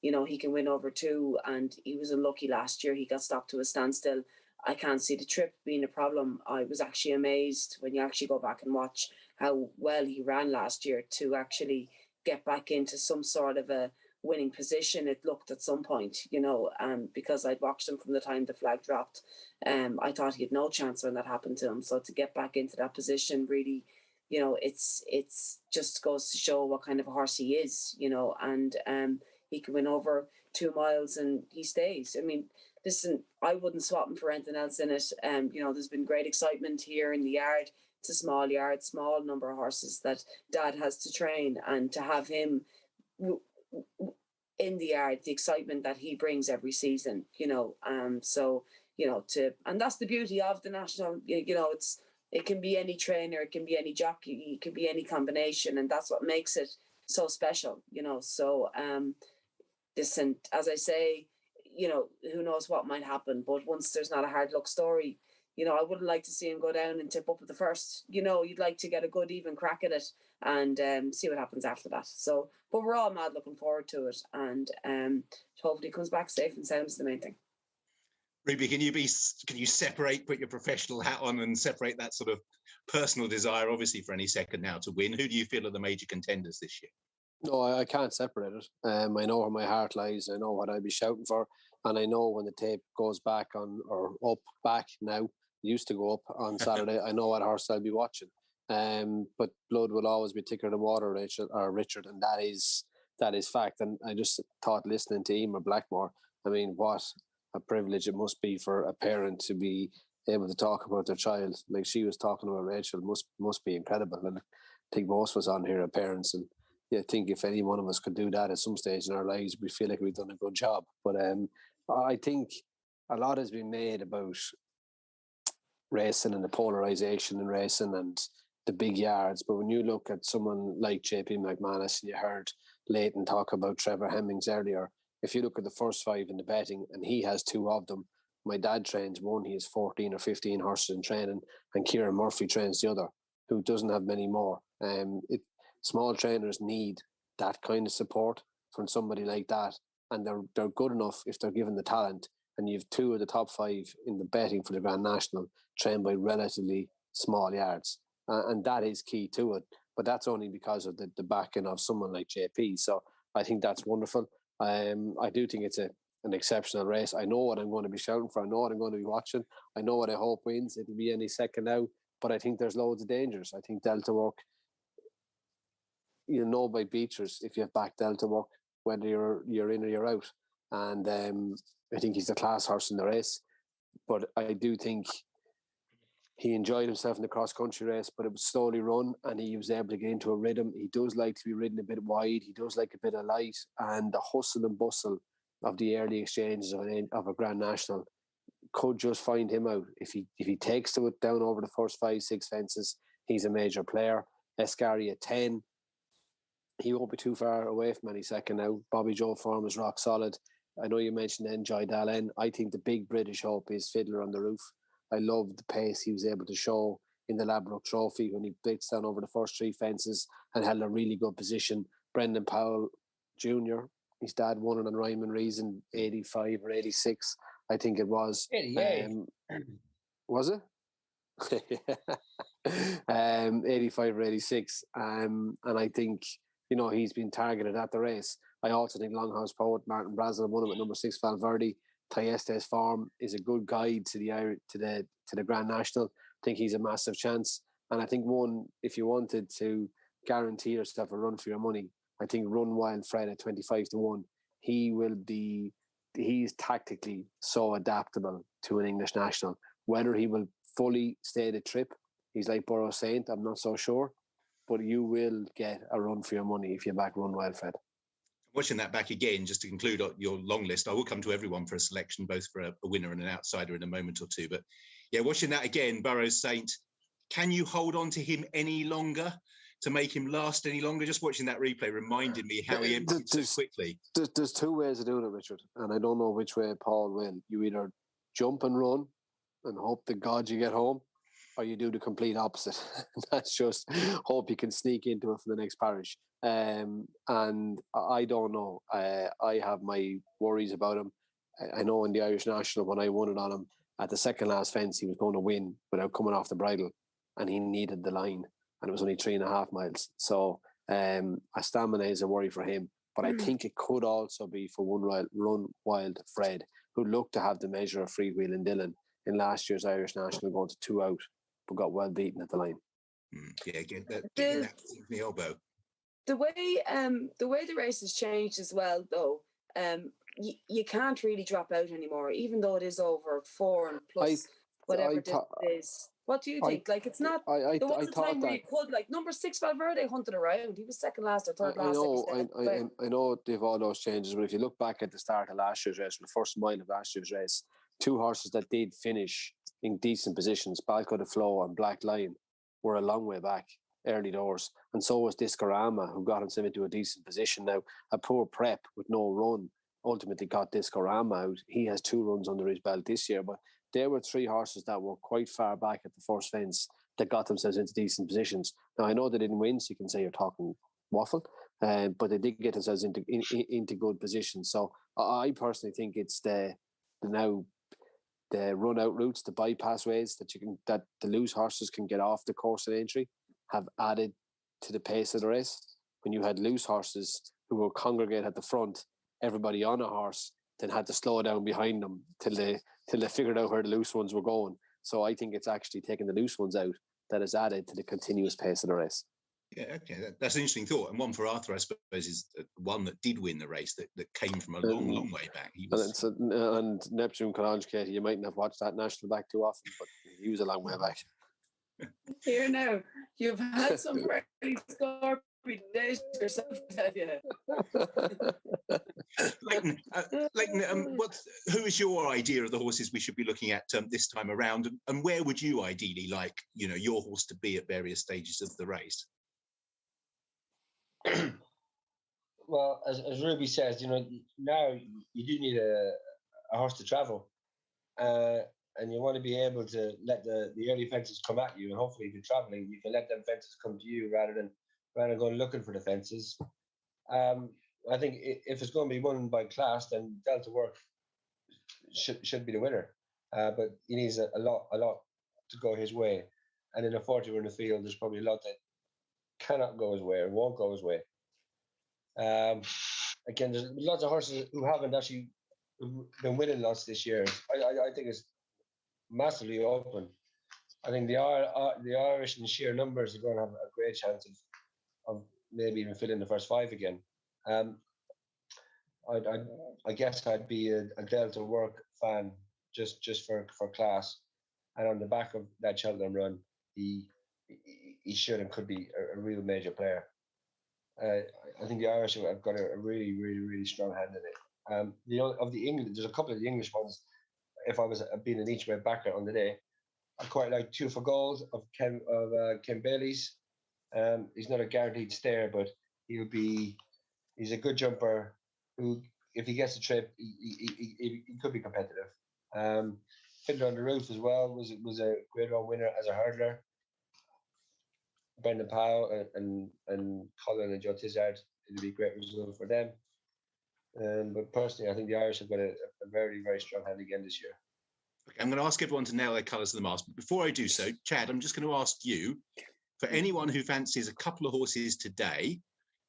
You know, he can win over 2, and he was unlucky last year. He got stopped to a standstill. I can't see the trip being a problem. I was actually amazed when you actually go back and watch how well he ran last year to actually get back into some sort of a winning position. It looked at some point, you know, because I'd watched him from the time the flag dropped. I thought he had no chance when that happened to him. So to get back into that position, really, you know, it's just goes to show what kind of a horse he is, you know, and he can win over 2 miles and he stays. I mean, listen, I wouldn't swap him for anything else in it. You know, there's been great excitement here in the yard. It's a small yard, small number of horses that Dad has to train, and to have him in the yard, the excitement that he brings every season, you know, so, you know, and that's the beauty of the National. You know, it can be any trainer, it can be any jockey, it can be any combination, and that's what makes it so special, you know. So listen, as I say, you know, who knows what might happen, but once there's not a hard luck story, you know, I wouldn't like to see him go down and tip up at the first. You know, you'd like to get a good even crack at it and see what happens after that. So, but we're all mad looking forward to it, and hopefully he comes back safe and sound is the main thing. Ruby, can you separate, put your professional hat on and separate that sort of personal desire, obviously, for Any Second now to win? Who do you feel are the major contenders this year? No, I can't separate it. I know where my heart lies. I know what I'd be shouting for, and I know when the tape goes back on or back now. Used to go up on Saturday. I know what horse I'll be watching. But blood will always be thicker than water, Richard, and that is fact. And I just thought, listening to Emer Blackmore, I mean, what a privilege it must be for a parent to be able to talk about their child like she was talking about Rachael. Must be incredible. And I think most of us on here are parents, and I think if any one of us could do that at some stage in our lives, we feel like we've done a good job. But I think a lot has been made about racing and the polarization in racing and the big yards, but when you look at someone like JP McManus, and you heard Leighton talk about Trevor Hemmings earlier, if you look at the first 5 in the betting, and he has 2 of them. My dad trains one, he has 14 or 15 horses in training, and Kieran Murphy trains the other, who doesn't have many more. Small trainers need that kind of support from somebody like that, and they're good enough if they're given the talent and you have 2 of the top 5 in the betting for the Grand National trained by relatively small yards. And that is key to it. But that's only because of the backing of someone like JP. So I think that's wonderful. I do think it's an exceptional race. I know what I'm going to be shouting for. I know what I'm going to be watching. I know what I hope wins. It'll be any second now. But I think there's loads of dangers. I think Delta Work, by beaters if you have back Delta Work, whether you're in or you're out. And I think he's the class horse in the race. But I do think he enjoyed himself in the cross-country race, but it was slowly run and he was able to get into a rhythm. He does like to be ridden a bit wide. He does like a bit of light, and the hustle and bustle of the early exchanges of a Grand National could just find him out. If he takes to it down over the first 5-6 fences, he's a major player. Escari at 10. He won't be too far away from any second now. Bobby Joe form is rock solid. I know you mentioned Enjoy Dallin. I think the big British hope is Fiddler on the Roof. I love the pace he was able to show in the Ladbroke Trophy when he blitzed down over the first 3 fences and held a really good position. Brendan Powell Jr., his dad won it on Rhyme and Reason, 85 or 86, I think it was. 88. Was it? 85 or 86. And I think, he's been targeted at the race. I also think Longhouse Poet, Martin Brazel, won him at number 6, Valverde. Tayeste's form is a good guide to the Grand National. I think he's a massive chance. And I think if you wanted to guarantee yourself a run for your money, I think Run Wild Fred at 25-1. He's tactically so adaptable to an English national. Whether he will fully stay the trip, he's like Borough Saint, I'm not so sure. But you will get a run for your money if you back Run Wild Fred. Watching that back again, just to conclude your long list, I will come to everyone for a selection, both for a winner and an outsider in a moment or two. But yeah, watching that again, Borough Saint, can you hold on to him any longer to make him last any longer? Just watching that replay reminded me how he emptied so quickly. There's 2 ways of doing it, Richard, and I don't know which way Paul will. You either jump and run and hope to God you get home, or you do the complete opposite. That's just hope you can sneak into it for the next parish. And I don't know. I have my worries about him. I know in the Irish National, when I won it on him, at the second last fence, he was going to win without coming off the bridle, and he needed the line, and it was only 3.5 miles. So a stamina is a worry for him. But I think it could also be for Run Wild Fred, who looked to have the measure of Freewheeling Dillon in last year's Irish National, going to 2 out, but got well beaten at the line. Yeah, get that in the elbow. The way the race has changed as well, though, you can't really drop out anymore, even though it is over 4 and plus whatever it is. What do you think? It's not. There was a time where you could, number 6 Valverde hunted around. He was second last or third last. I know they've all those changes, but if you look back at the start of last year's race, the first mile of last year's race, 2 horses that did finish in decent positions, Balco de Flo and Black Lion, were a long way back early doors, and so was Discorama, who got himself into a decent position. Now, a poor prep with no run ultimately got Discorama out. He has 2 runs under his belt this year, but there were 3 horses that were quite far back at the first fence that got themselves into decent positions. Now, I know they didn't win, so you can say you're talking waffle, but they did get themselves into good positions. So I personally think it's the run out routes, the bypass ways that the loose horses can get off the course at Aintree have added to the pace of the race. When you had loose horses who would congregate at the front, everybody on a horse then had to slow down behind them till they figured out where the loose ones were going. So I think it's actually taking the loose ones out that has added to the continuous pace of the race. Yeah, okay, that's an interesting thought. And one for Arthur, I suppose, is one that did win the race that came from a long way back. And Neptune Collage, Katie, you mightn't have watched that national back too often, but he was a long way back. Here now, you've had some very scorpion days yourself, have you? Leighton, who is your idea of the horses we should be looking at this time around, and where would you ideally like your horse to be at various stages of the race? Well, as Ruby says, now you do need a horse to travel, and you want to be able to let the early fences come at you, and hopefully if you're traveling, you can let them fences come to you rather than going looking for the fences. I think if it's going to be won by class, then Delta Work should be the winner. But he needs a lot to go his way. And in a 40 runner field, there's probably a lot that cannot go his way or won't go his way. Again, there's lots of horses who haven't actually been winning lots this year. I think it's massively open. I think the Irish in sheer numbers are going to have a great chance of maybe even filling the first 5 again. I guess I'd be a Delta Work fan just for class, and on the back of that Cheltenham run, he should and could be a real major player. I think the Irish have got a really strong hand in it. Of the English, there's a couple of the English ones. If I was being an each way backer on the day, I quite like 2 for Gold of Ken Bailey's. He's not a guaranteed stayer, but he's a good jumper who, if he gets a trip, he could be competitive. Fiddler on the Roof as well was a great round winner as a hurdler. Brendan Powell and Colin and Joe Tizard, it'll be a great result for them. But personally, I think the Irish have got a very strong hand again this year. Okay, I'm going to ask everyone to nail their colours of the mask. But before I do so, Chad, I'm just going to ask you, for anyone who fancies a couple of horses today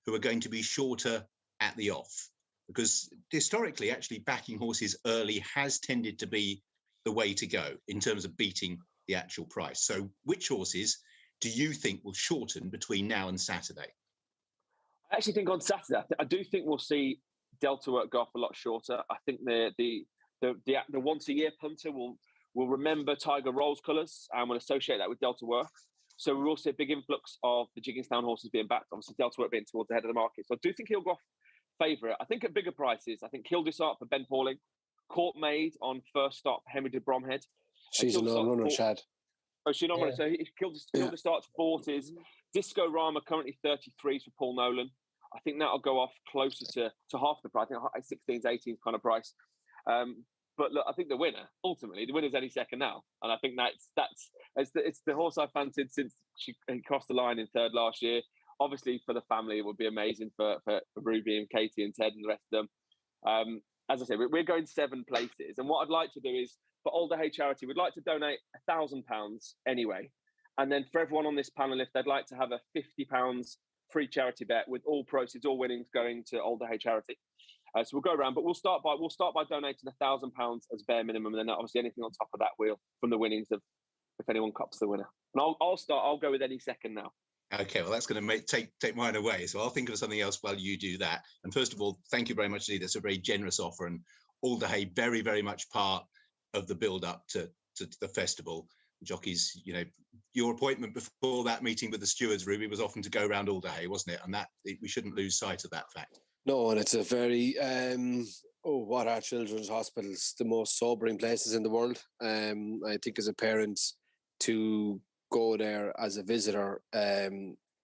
who are going to be shorter at the off, because historically, actually backing horses early has tended to be the way to go in terms of beating the actual price. So which horses do you think will shorten between now and Saturday? I actually think on Saturday, I do think we'll see Delta Work go off a lot shorter. I think the once a year punter will remember Tiger Roll's colours and will associate that with Delta Work. So we will see a big influx of the Jigginstown horses being backed. Obviously, Delta Work being towards the head of the market. So I do think he'll go off favourite. I think at bigger prices, I think Kildisart for Ben Pauling, Court Maid on first stop, Henry de Bromhead. She's a non-runner, Chad. Oh, she's not runner. So Kildisart's 40s. Disco Rama currently 33s for Paul Nolan. I think that'll go off closer to half the price. I think 16s, 18s kind of price. But look, I think the winner's any second now, and I think it's the horse I've fancied since he crossed the line in third last year. Obviously, for the family, it would be amazing for Ruby and Katie and Ted and the rest of them. As I said, we're going 7 places, and what I'd like to do is for Alder Hay Charity, we'd like to donate £1,000 anyway, and then for everyone on this panel, if they'd like to have a £50 free charity bet with all proceeds, all winnings going to Alder Hay Charity. So we'll go around, but we'll start by donating £1,000 as bare minimum, and then obviously anything on top of that will from the winnings of if anyone cops the winner. And I'll start. I'll go with any second now. Okay, well, that's going to take mine away. So I'll think of something else while you do that. And first of all, thank you very much indeed. That's a very generous offer, and Alder Hay very very much part of the build up to the festival. Jockeys, your appointment before that meeting with the stewards, Ruby, was often to go around Alder Hay, wasn't it? And we shouldn't lose sight of that fact. No, and it's a very what are children's hospitals? The most sobering places in the world. I think as a parent to go there as a visitor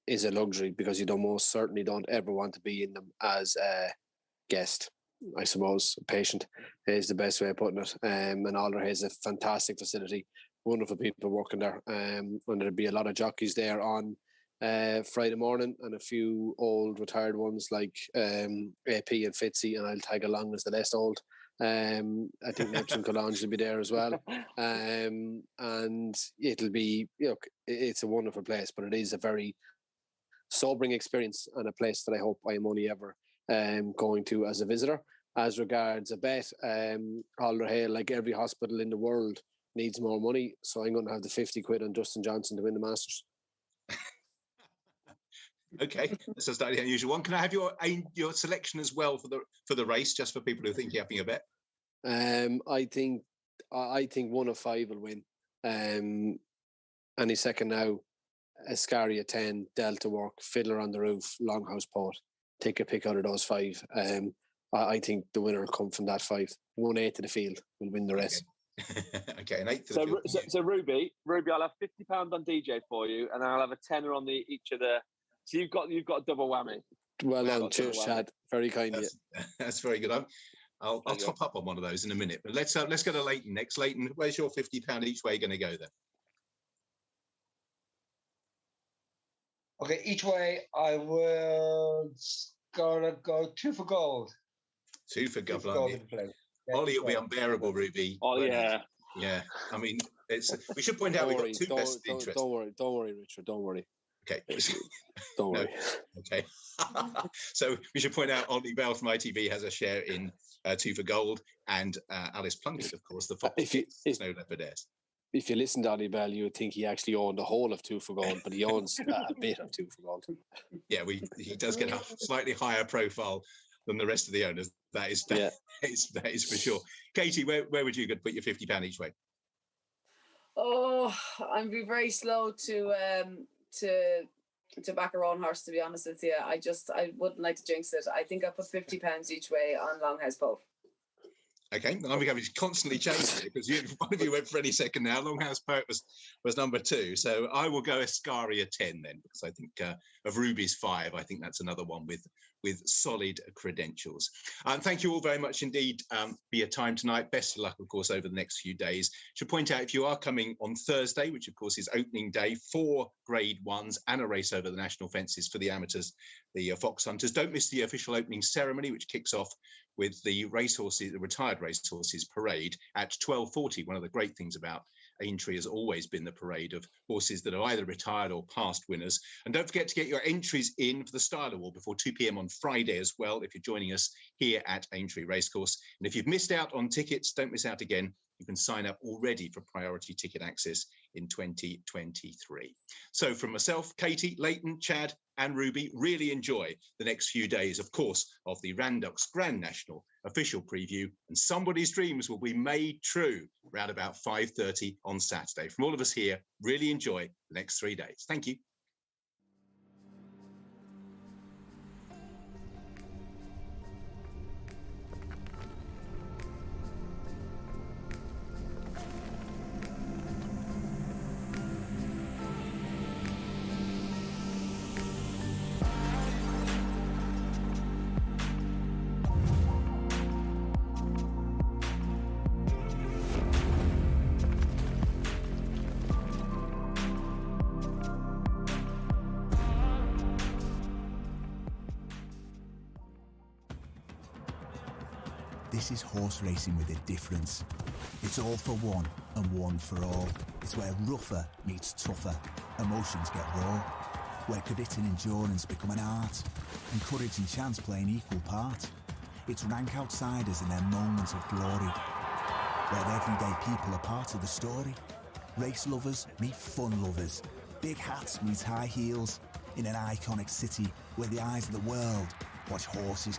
is a luxury, because you most certainly don't ever want to be in them as a guest. I suppose a patient is the best way of putting it. And Alder Hay is a fantastic facility, wonderful people working there. And there'll be a lot of jockeys there on Friday morning, and a few old retired ones like AP and Fitzy, and I'll tag along as the less old. I think Neptune Collange will be there as well. And it'll be, it's a wonderful place, but it is a very sobering experience, and a place that I hope I am only ever going to as a visitor. As regards a bet, Alder Hay, like every hospital in the world, needs more money, so I'm going to have the 50 quid on Justin Johnson to win the Masters. Okay, that's a slightly unusual one. Can I have your selection as well for the race, just for people who think you're having a bet? I think 1 of 5 will win. Any second now, Ascaria 10, Delta Work, Fiddler on the Roof, Longhouse Port. Take a pick out of those 5. I think the winner will come from that 5. 1/8 of the field will win the rest. Okay, an 8th of the field. So Ruby, I'll have £50 on DJ for you, and I'll have a tenner on each of the. So you've got a double whammy. Well done, cheers, Chad. Very kind of you. That's very good. I'll top up on one of those in a minute. But let's go to Leighton next. Leighton, where's your £50 each way going to go then? Okay, each way I was gonna go 2 for Gold. 2 for Gold. Ollie will be unbearable, Ruby. Oh yeah. Yeah. I mean, we should point out we've got two best interests. Don't worry, Richard. Don't worry. Okay. Don't worry. Okay. So we should point out Ollie Bell from ITV has a share in Two for Gold, and Alice Plunkett, of course, the Fox Snow Leopardaires. If you listen to Ollie Bell, you would think he actually owned the whole of Two for Gold, but he owns a bit of Two for Gold. Yeah, he does get a slightly higher profile than the rest of the owners. That is for sure. Katie, where would you put your £50 each way? Oh, I'd be very slow to back our own horse, to be honest with you. I wouldn't like to jinx it. I think I put £50 each way on Longhouse Pope. Okay, I'm going to constantly change it because one of you went for any second now. Longhouse Poet was number 2, so I will go Escaria 10 then, because I think of Ruby's 5, I think that's another one with solid credentials. Thank you all very much indeed for your time tonight. Best of luck, of course, over the next few days. Should point out, if you are coming on Thursday, which of course is opening day, 4 Grade 1s and a race over the national fences for the amateurs, the Fox Hunters. Don't miss the official opening ceremony, which kicks off with the racehorses, the retired racehorses parade at 12:40. One of the great things about Aintree has always been the parade of horses that are either retired or past winners. And don't forget to get your entries in for the Style Award before 2 p.m. on Friday as well, if you're joining us here at Aintree Racecourse. And if you've missed out on tickets, don't miss out again. You can sign up already for priority ticket access in 2023. So from myself, Katie, Leighton, Chad and Ruby, really enjoy the next few days, of course, of the Randox Grand National official preview, and somebody's dreams will be made true around about 5:30 on Saturday. From all of us here, really enjoy the next 3 days. Thank you. This is horse racing with a difference. It's all for one and one for all. It's where rougher meets tougher, emotions get raw, where credit and endurance become an art, and courage and chance play an equal part. It's rank outsiders in their moments of glory, where everyday people are part of the story. Race lovers meet fun lovers. Big hats meets high heels in an iconic city where the eyes of the world watch horses